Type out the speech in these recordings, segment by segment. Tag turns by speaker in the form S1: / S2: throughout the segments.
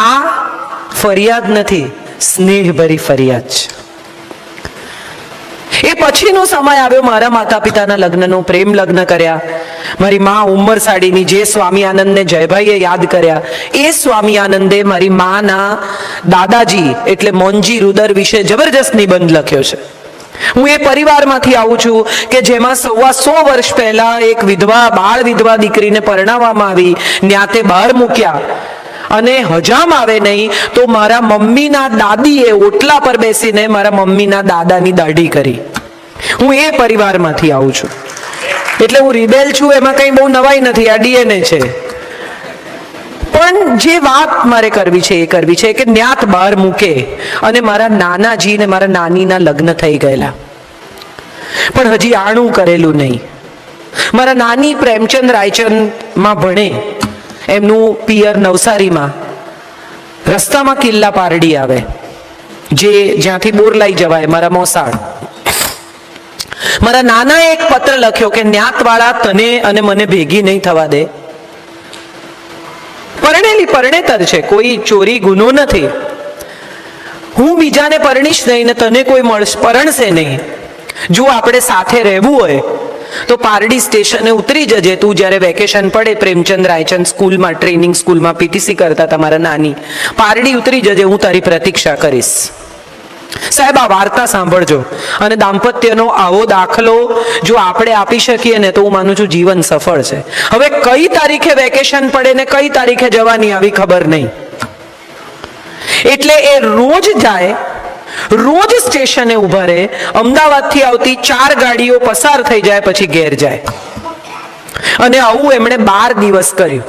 S1: આ ફરિયાદ નથી, સ્નેહભરી ફરિયાદ છે. એ પછીનો સમય આવ્યો મારા માતા પિતાના લગ્નનો. પ્રેમ લગ્ન કર્યા. મારી મા ઉંમર સાડીની જે સ્વામી આનંદને જયભાઈએ યાદ કર્યા, એ સ્વામી આનંદે મારી માના દાદાજી એટલે મોનજી રુદર વિશે જબરજસ્ત નિબંધ લખ્યો છે. હું એ પરિવારમાંથી આવું છું કે જેમાં 125 વર્ષ પહેલા એક વિધવા, બાળ વિધવા દીકરીને પરણાવવામાં આવી, ન્યાતે બહાર મૂક્યા અને હજામ આવે નહીં તો મારા મમ્મીના દાદીએ ઓટલા પર બેસીને મારા મમ્મીના દાદાની દાઢી કરી. હું એ પરિવારમાંથી આવું છું. એટલે હું રિબેલ છું એમાં કંઈ બહુ નવાઈ નથી, આ ડીએનએ છે. પણ જે વાત મારે કરવી છે એ કરવી છે કે ન્યાત બહાર મૂકે અને મારા નાનાજી ને મારા નાનીના લગ્ન થઈ ગયેલા, પણ હજી આણું કરેલું નહીં. મારા નાની પ્રેમચંદ રાયચંદમાં ભણે, એમનું પિયર નવસારીમાં. રસ્તામાં કિલ્લા પારડી આવે, જે જ્યાંથી બોરલાઈ જવાય, મારા મોસાળ. મારા નાનાએ એક પત્ર લખ્યો કે ન્યાતવાળા તને અને મને ભેગી નહીં થવા દે. પરણેલી પરણેતર છે, કોઈ ચોરી ગુનો નથી. હું બીજાને પરણીશ નહીં ને તને કોઈ પરણશે નહીં. જો આપણે સાથે રહેવું હોય તો પારડી સ્ટેશને ઉતરી જજે તું જ્યારે વેકેશન પડે. પ્રેમચંદ રાયચંદ સ્કૂલમાં, ટ્રેનિંગ સ્કૂલમાં પીટીસી કરતા તમારા નાની. પારડી ઉતરી જજે, હું તારી પ્રતીક્ષા કરીશ. સાહેબ, આ વાર્તા સાંભળજો. અને દાંપત્યનો આવો દાખલો જો આપણે આપી શકીએ ને તો હું માનું છું જીવન સફળ છે. હવે કઈ તારીખે વેકેશન પડે ને કઈ તારીખે જવાની આવી ખબર નહીં. એટલે એ રોજ જાય, રોજ સ્ટેશને ઉભા રહે. અમદાવાદથી આવતી 4 ગાડીઓ પસાર થઈ જાય પછી ઘેર જાય. અને આવું એમણે 12 દિવસ કર્યું.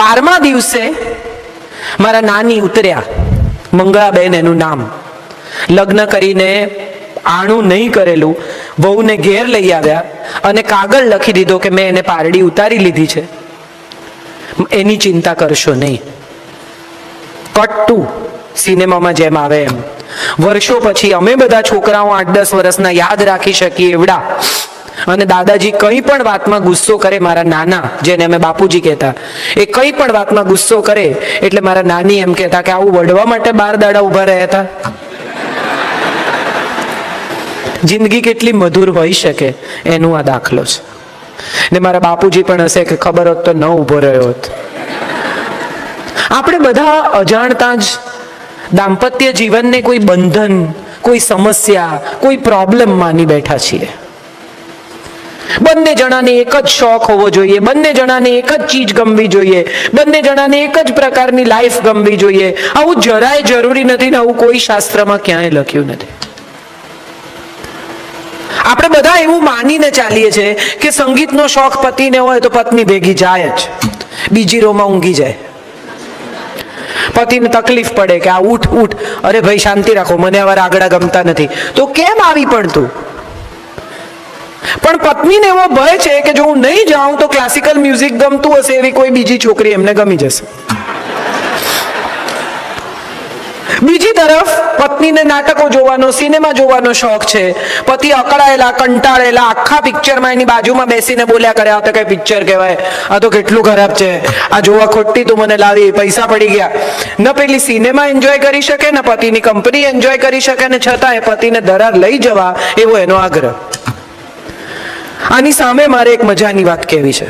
S1: 12મા દિવસે મારા નાની ઉતર્યા, મંગળાબેન એનું નામ. લગ્ન કરીને આણું નહીં કરેલું, વહુને ઘેર લઈ આવ્યા અને કાગળ લખી દીધો કે મેં એને પારડી ઉતારી લીધી છે, એની ચિંતા કરશો નહીં. કટ ટુ સિનેમામાં જેમ આવે એમ. વર્ષો પછી અમે બધા છોકરાઓ 8-10 વર્ષના યાદ રાખી શકીએ એવડા. અને દાદાજી કઈ પણ વાતમાં ગુસ્સો કરે, મારા નાના જેને અમે બાપુજી કહેતા, એ કઈ પણ વાતમાં ગુસ્સો કરે એટલે મારા નાની એમ કહેતા કે આવું વઢવા માટે 12 દાડા ઉભા રહ્યા હતા. જિંદગી કેટલી મધુર હોઈ શકે એનું આ દાખલો છે. ને મારા બાપુજી પણ હશે કે ખબર હોત તો ન ઉભો રહ્યો હોત. આપણે બધા અજાણતા જ દાંપત્ય જીવનને કોઈ બંધન, કોઈ સમસ્યા, કોઈ પ્રોબ્લેમ માની બેઠા છીએ. બંને જણાને એક જ શોખ હોવો જોઈએ, બંને જણાને એક જ ચીજ ગમવી જોઈએ, બંને જણાને એક જ પ્રકારની લાઈફ ગમવી જોઈએ. આવું જરાય જરૂરી નથી ને આવું કોઈ શાસ્ત્રમાં ક્યાંય લખ્યું નથી. આપણે બધા એવું માનીને ચાલીએ છીએ કે સંગીતનો શોખ પતિને હોય તો પત્ની ભેગી જાય જ, બીજી રોમાં ઊંઘી જાય. પતિને તકલીફ પડે કે આ ઉઠ ઉઠ, અરે ભાઈ શાંતિ રાખો, મને આવા રાગડા ગમતા નથી, તો કેમ આવી પણ તું? પણ પત્નીને એવો ભય છે કે જો હું નહીં જાઉં તો ક્લાસિકલ મ્યુઝિક ગમતું હશે એવી કોઈ બીજી છોકરી એમને ગમી જશે. બીજી તરફ પત્નીને નાટકો જોવાનો, સિનેમા જોવાનો શોખ છે. પતિ અકળાયેલા, કંટાળેલા આખા પિક્ચરમાં એની બાજુમાં બેસીને બોલ્યા કરે, આ તો કઈ પિક્ચર કહેવાય, આ તો કેટલું ખરાબ છે, આ જોવા ખોટી તું મને લાવી, પૈસા પડી ગયા. ન પેલી સિનેમા એન્જોય કરી શકે, ને પતિની કંપની એન્જોય કરી શકે, ને છતાં એ પતિને દરાર લઈ જવા એવો એનો આગ્રહ. આની સામે મારે એક મજાની વાત કહેવી છે.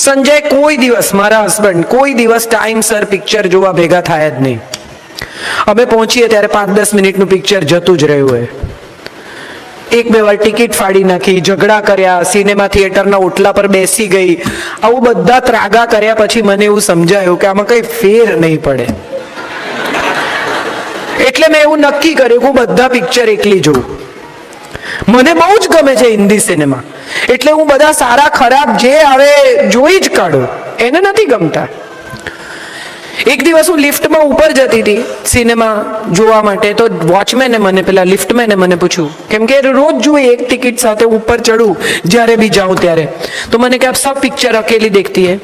S1: સંજય કોઈ દિવસ, મારા હસબન્ડ કોઈ દિવસ ટાઈમસર પિક્ચર જોવા ભેગા થાય જ નહીં. અમે પહોંચીએ ત્યારે 5-10 મિનિટનું પિક્ચર જતું જ રહ્યું હોય. 1-2 વાર ટિકિટ ફાડી નાખી, ઝઘડા કર્યા, સિનેમા થિયેટરના ઓટલા પર બેસી ગઈ, આવું બધા ત્રાગા કર્યા પછી મને એવું સમજાયું કે આમાં કઈ ફેર નહીં પડે. એટલે મેં એવું નક્કી કર્યું કે હું બધા પિક્ચર એકલી જોઉં. મને બહુ જ ગમે છે હિન્દી સિનેમા, એટલે હું બધા સારા ખરાબ જે આવે જોઈ જ કાઢું, એને નથી ગમતા. એક દિવસ હું લિફ્ટમાં ઉપર જતી હતી સિનેમા જોવા માટે, તો વોચમેને મને, પેલા લિફ્ટમેને મને પૂછ્યું, કેમ કે રોજ જોઈએ એક ટિકિટ સાથે ઉપર ચડું જ્યારે બી જાઉં ત્યારે, તો મને કે આપ સબ પિક્ચર અકેલી દેખતી હે.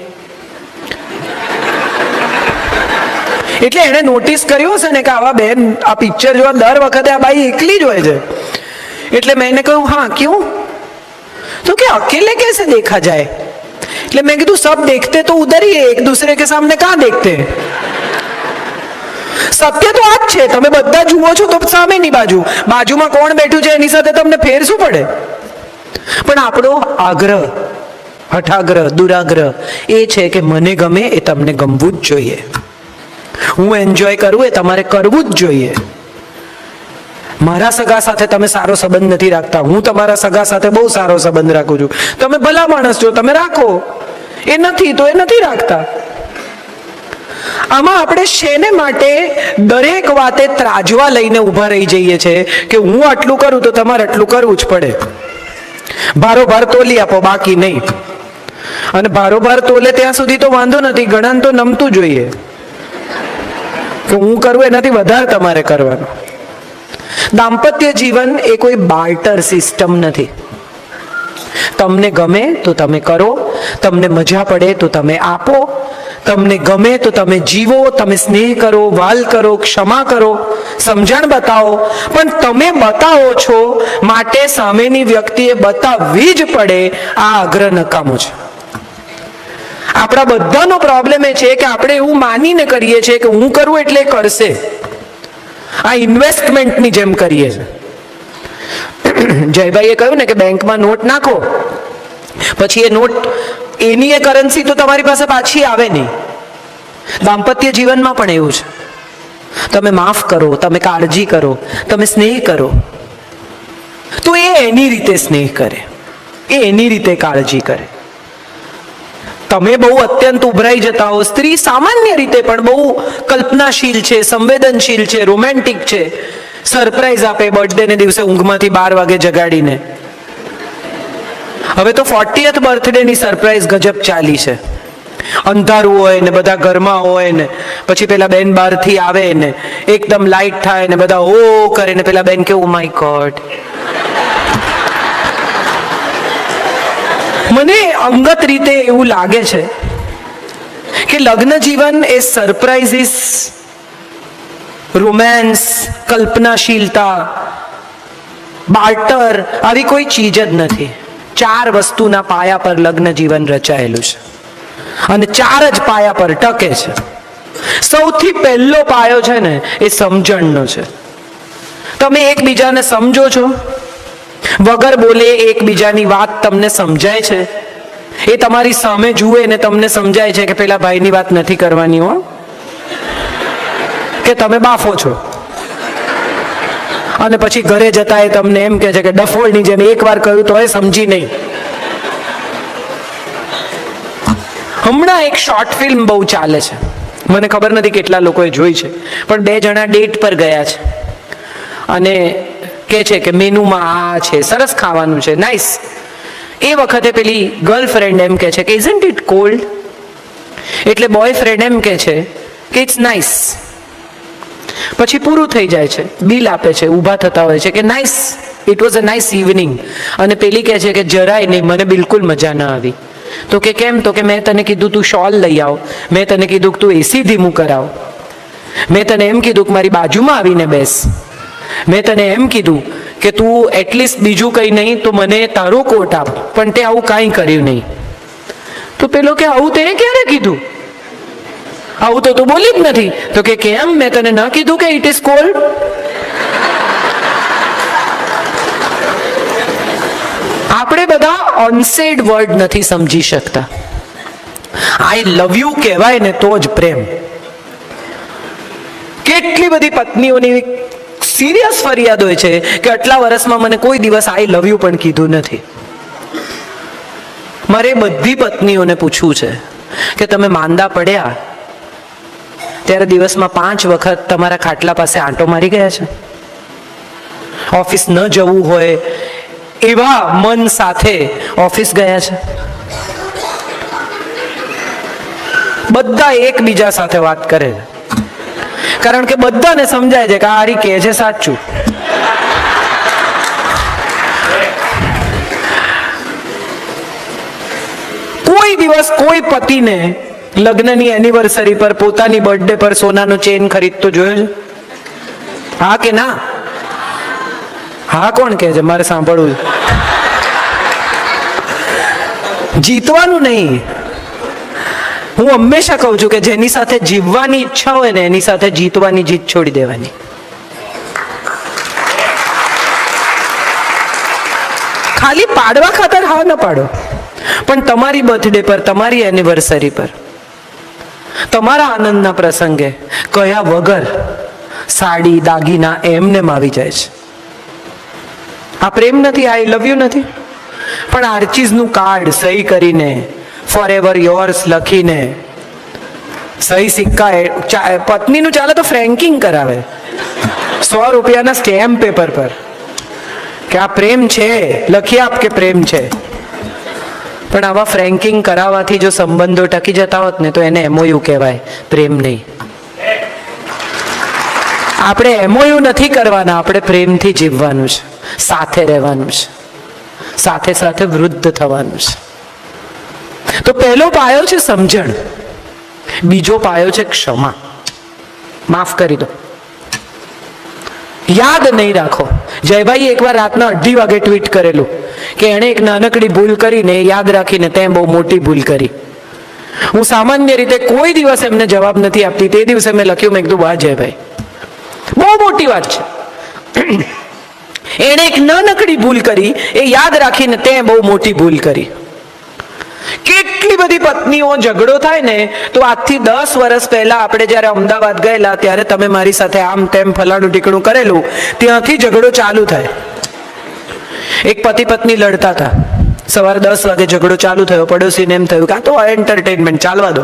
S1: એટલે એને નોટિસ કર્યું હશે ને કે આવા બેન આ પિક્ચર જોવા દર વખતે આ બાઈ એકલી જ હોય છે. એટલે મેં એને કહ્યું, હા ક્यों? तो क्या अकेले कैसे देखा जाए? એટલે મેં કીધું સબ દેખતે તો ઉધર ही है, एक दूसरे के सामने कहाँ देखते हैं? સત્ય તો આ જ છે, તમે બધા જુઓ છો તો સામેની બાજુમાં કોણ બેઠું છે એની સાથે તમને ફેર શું પડે? પણ આપણો આગ્રહ, હઠાગ્રહ, દુરાગ્રહ એ છે કે મને ગમે એ તમને ગમવું જ જોઈએ, હું એન્જોય કરું એ તમારે કરવું જ જોઈએ. મારા સગા સાથે તમે સારો સંબંધ નથી રાખતા, હું તમારા સગા સાથે બહુ સારો સંબંધ રાખું છું. તમે ભલા માણસ છો, તમે રાખો, એ નથી તો એ નથી રાખતા. આમાં આપણે શેને માટે દરેક વાતે ત્રાજવા લઈને ઊભા રહી જઈએ છે કે હું આટલું કરું તો તમારે આટલું કરવું જ પડે. ભારોભાર તોલી આપો, બાકી નહીં. અને ભારોભાર તોલે ત્યાં સુધી તો વાંધો નથી, ઘણાને તો નમતું જોઈએ કે હું કરું એનાથી વધારે તમારે કરવાનું. દાંપત્ય જીવન એ કોઈ બાર્ટર સિસ્ટમ નથી. તમને ગમે તો તમે કરો, તમને મજા પડે તો તમે આપો, તમને ગમે તો તમે જીવો, તમે સ્નેહ કરો, વાલ કરો, ક્ષમા કરો, સમજણ બતાવો. પણ તમે બતાવો છો માટે સામેની વ્યક્તિએ બતાવવી જ પડે, આ આગ્રહ નકામો છે. આપણા બધાનો પ્રોબ્લેમ એ છે કે આપણે એવું માનીને કરીએ છીએ કે હું કરું એટલે કરશે. આ ઇન્વેસ્ટમેન્ટની જેમ કરીએ છીએ. જયભાઈએ કહ્યું ને કે બેંકમાં નોટ નાખો, પછી એ નોટ એની એ કરન્સી તો તમારી પાસે પાછી આવે નહીં. દાંપત્ય જીવનમાં પણ એવું છે. તમે માફ કરો, તમે કાળજી કરો, તમે સ્નેહ કરો, તો એ એની રીતે સ્નેહ કરે, એ એની રીતે કાળજી કરે. તમે બહુ અત્યંત ઉભરાઈ જતા હો, સ્ત્રી સામાન્ય રીતે પણ બહુ કલ્પનાશીલ છે, સંવેદનશીલ છે, રોમેન્ટિક છે, સરપ્રાઈઝ આપે બર્થડે ને દિવસે ઊંઘમાંથી 12 વાગે જગાડીને. હવે તો 40th બર્થડે ની સરપ્રાઈઝ ગજબ ચાલી છે. અંધારું હોય ને બધા ઘરમાં હોય ને પછી પેલા બેન બહારથી આવે ને એકદમ લાઈટ થાય ને બધા ઓ કરે ને પેલા બેન કે ઓ માય ગોડ. મને અંગત રીતે એવું લાગે છે કે લગ્ન જીવન એ સરપ્રાઇઝિસ, રોમેન્સ, કલ્પનાશીલતા, બાર્ટર આવી કોઈ ચીજ જ નથી. 4 વસ્તુના પાયા પર લગ્ન જીવન રચાયેલું છે અને 4 જ પાયા પર ટકે છે. સૌથી પહેલો પાયો છે ને એ સમજણનો છે. તમે એકબીજાને સમજો છો, વગર બોલે એકબીજાની વાત તમને સમજાય છે, એ તમારી સામે જુએ ને તમને સમજાય છે કે પેલા ભાઈની વાત નથી કરવાની હો, કે તમે બાફો છો. અને પછી ઘરે જતા એ તમને એમ કહે છે કે ડફોળની જેમ એકવાર કહ્યું તો એ સમજી નહીં. હમણાં એક શોર્ટ ફિલ્મ બહુ ચાલે છે, મને ખબર નથી કેટલા લોકોએ જોઈ છે, પણ 2 જણા ડેટ પર ગયા છે અને કહે છે કે મેનુમાં આ છે, સરસ ખાવાનું છે, નાઇસ. એ વખતે પેલી ગર્લફ્રેન્ડ એમ કહે છે કે ઇઝન્ટ ઇટ કોલ્ડ? એટલે બોયફ્રેન્ડ એમ કહે છે કે ઇટ્સ નાઇસ. પછી પૂરું થઈ જાય છે, બિલ આપે છે, ઊભા થતા હોય છે કે nice, it was a nice evening. અને પેલી કહે છે કે જરાય નહીં, મને બિલકુલ મજા ના આવી. તો કે કેમ? તો કે મેં તને કીધું તું શોલ લઈ આવ, મેં તને કીધું કે તું એસી ધીમું કરાવ, મેં તને એમ કીધું કે મારી બાજુમાં આવીને બેસ, મેં તને એમ કીધું કે તું એટલીસ્ટ બીજું કંઈ નહીં તો મને તારો કોટ આપ, પણ તે આવું કાંઈ કર્યું નહીં. તો પેલો કે આવું તે ક્યારે કીધું? આવું તો તું બોલી જ નથી. તો કે કેમ? મેં તને ના કીધું કે ઇટ ઇઝ કોલ્ડ? આપણે બધા અનસેડ વર્ડ નથી સમજી શકતા. આઈ લવ યુ કહેવાય ને તો જ પ્રેમ. કેટલી બધી પત્નીઓની સિરિયસ ફરિયાદ હોય છે કે આટલા વર્ષમાં મને કોઈ દિવસ આઈ લવ યુ પણ કીધું નથી. મારે બધી પત્નીઓને પૂછવું છે કે તમે માંદા પડ્યા ત્યારે દિવસમાં 5 વખત તમારા ખાટલા પાસે આંટો મારી ગયા છે? ઓફિસ ન જવું હોય એવા મન સાથે ઓફિસ ગયા છે? બધા એકબીજા સાથે વાત કરે છે કારણ કે બધાને સમજાય છે કે આ હારી કહે છે સાચું. કોઈ દિવસ કોઈ પતિને લગ્નની એનિવર્સરી પર પોતાની બર્થડે પર સોનાનો ચેન ખરીદતો જોયો છે? હા કે ના? હા કોણ કહે છે? મારે સાંભળવું. જીતવાનું નહીં, હું હંમેશા કહું છું કે જેની સાથે જીવવાની ઈચ્છા હોય ને એની સાથે જીતવાની જીત છોડી દેવાની. ખાલી પાડવા ખાતર હા ન પાડો, પણ તમારી બર્થડે પર, તમારી એનિવર્સરી પર, તમારા આનંદના પ્રસંગે કયા વગર સાડી દાગીના એમને આવી જાય છે. આ પ્રેમ નથી, આઈ લવ યુ નથી. પણ આર્ચીઝનું કાર્ડ સહી કરીને, ફોર એવર યોર્સ લખીને, સહી સિક્કા, પત્નીનું ચાલે તો ફ્રેન્કિંગ કરાવે 100 રૂપિયાના સ્ટેમ્પ પેપર પર કે આ પ્રેમ છે, લખી આપ કે પ્રેમ છે. પણ આવા ફ્રેન્કિંગ કરાવવાથી જો સંબંધો ટકી જતા હોત ને તો એને એમઓયુ કહેવાય, પ્રેમ નહીં. આપણે એમઓયુ નથી કરવાના, આપણે પ્રેમથી જીવવાનું છે, સાથે રહેવાનું છે, સાથે સાથે વૃદ્ધ થવાનું છે. તો પહેલો પાયો છે સમજણ, બીજો પાયો છે ક્ષમા. માફ કરી દો, યાદ નહીં રાખો. જયભાઈ એકવાર રાતના 2:30 વાગે ટ્વીટ કરેલું કે એણે એક નાનકડી ભૂલ કરીને યાદ રાખીને તે બહુ મોટી ભૂલ કરી. હું સામાન્ય રીતે કોઈ દિવસ એમને જવાબ નથી આપતી, તે દિવસે મેં લખ્યું, મેં કીધું વાહ જયભાઈ, બહુ મોટી વાત છે. એણે એક નાનકડી ભૂલ કરી, એ યાદ રાખીને તે બહુ મોટી ભૂલ કરી. કેટલી બધી પત્નીઓ ઝઘડો થાય ને તો આજથી 10 વર્ષ પહેલા આપણે જ્યારે અમદાવાદ ગયેલા ત્યારે તમે મારી સાથે આમ તેમ ફલાણું ટીકણું કરેલું, ત્યાંથી ઝઘડો ચાલુ થાય. એક પતિ પત્ની લડતા હતા, સવારે 10 વાગે ઝઘડો ચાલુ થયો. પડોશીને એમ થયું કે આ તો એન્ટરટેનમેન્ટ, ચાલવા દો.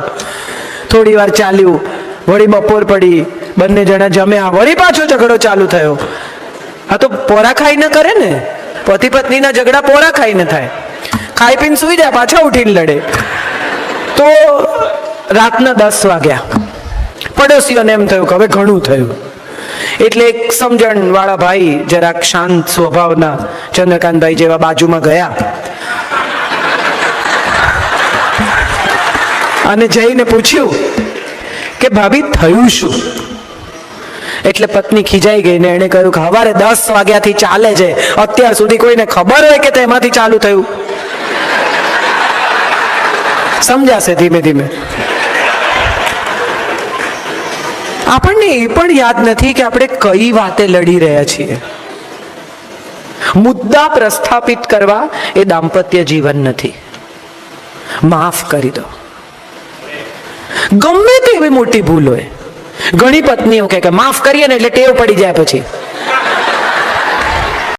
S1: થોડી વાર ચાલ્યું, વળી બપોર પડી, બંને જણા જમ્યા, વળી પાછો ઝઘડો ચાલુ થયો. આ તો પોરા ખાઈને કરે ને, પતિ પત્નીના ઝઘડા પોરા ખાઈને થાય. ખાઈ પીને સુઈ જાય, પાછા ઉઠીને લડે. તો રાતના 10 વાગ્યા, પડોશીઓને એમ થયું કે હવે ઘણું થયું. એટલે એક સમજણ વાળા ભાઈ, જરાક શાંત સ્વભાવના ચંદ્રકાંતભાઈ જેવા, બાજુમાં ગયા અને જઈને પૂછ્યું કે ભાભી થયું શું? એટલે પત્ની ખીજાઈ ગઈ ને એણે કહ્યું કે સવારે 10 વાગ્યાથી ચાલે છે, અત્યાર સુધી કોઈને ખબર હોય કે તેમાંથી ચાલુ થયું? સમજાશે ધીમે ધીમે. આપણને એ પણ યાદ નથી કે આપણે કઈ વાતે લડી રહ્યા છીએ. મુદ્દા પ્રસ્થાપિત કરવા એ દાંપત્ય જીવન નથી. માફ કરી દો, ગમે તેવી મોટી ભૂલ હોય. ઘણી પત્નીઓ કે માફ કરીએ ને એટલે ટેવ પડી જાય પછી